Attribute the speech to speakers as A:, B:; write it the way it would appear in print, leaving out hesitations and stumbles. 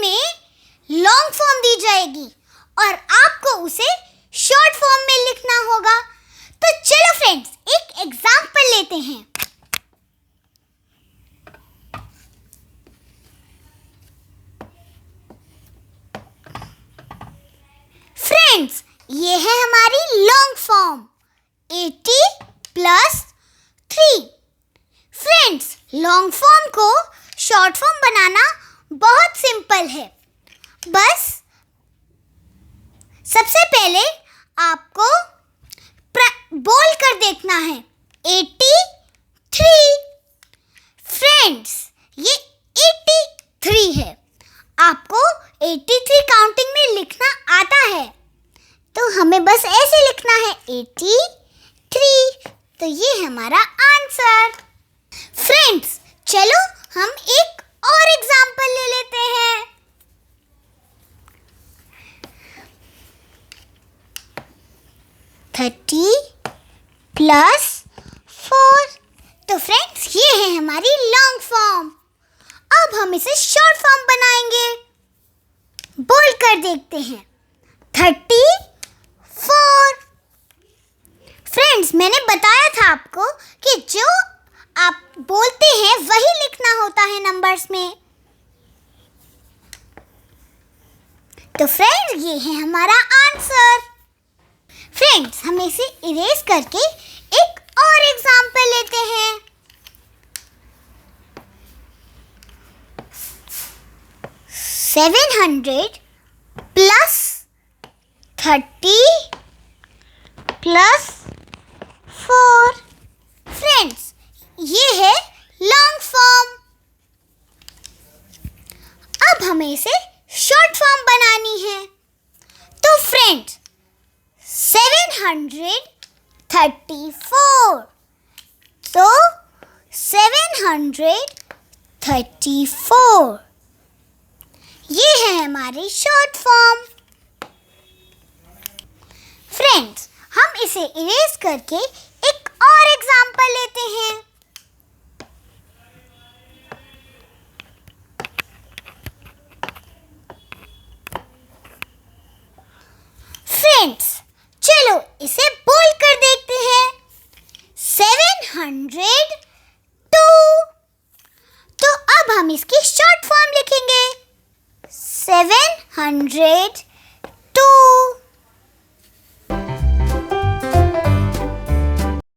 A: में long form दी जाएगी और आपको उसे शॉर्ट फॉर्म में लिखना होगा। तो चलो फ्रेंड्स, एक एग्जांपल लेते हैं। फ्रेंड्स, ये है हमारी long form 80 + 3। Friends, long form को शॉर्ट फॉर्म बनाना बहुत सिंपल है। बस सबसे पहले आपको बोल कर देखना है 83। फ्रेंड्स, ये 83 है। आपको 83 काउंटिंग में लिखना आता है, तो हमें बस ऐसे लिखना है 83। तो ये है हमारा आंसर। फ्रेंड्स, चलो हम एक और एग्जांपल ले लेते हैं। थर्टी +4। तो फ्रेंड्स, ये है हमारी लॉन्ग फॉर्म। अब हम इसे शॉर्ट फॉर्म बनाएंगे। बोल कर देखते हैं 34। फ्रेंड्स, मैंने बताया था आपको कि जो आप बोलते हैं वही लिखना होता है नंबर्स में। तो फ्रेंड्स, ये है हमारा आंसर। फ्रेंड्स, हम इसे इरेज करके एक और एग्जांपल लेते हैं। $700 + 30 + 4। फ्रेंड्स, ये है लॉन्ग फॉर्म। अब हमें इसे शॉर्ट फॉर्म बनानी है। तो फ्रेंड्स, 734। तो 734 ये है हमारी शॉर्ट फॉर्म। फ्रेंड्स, हम इसे इरेज करके एक और एग्जांपल लेते हैं। फ्रेंड्स, चलो इसे बोल कर देखते हैं 702। तो अब हम इसकी शॉर्ट फॉर्म लिखेंगे 702।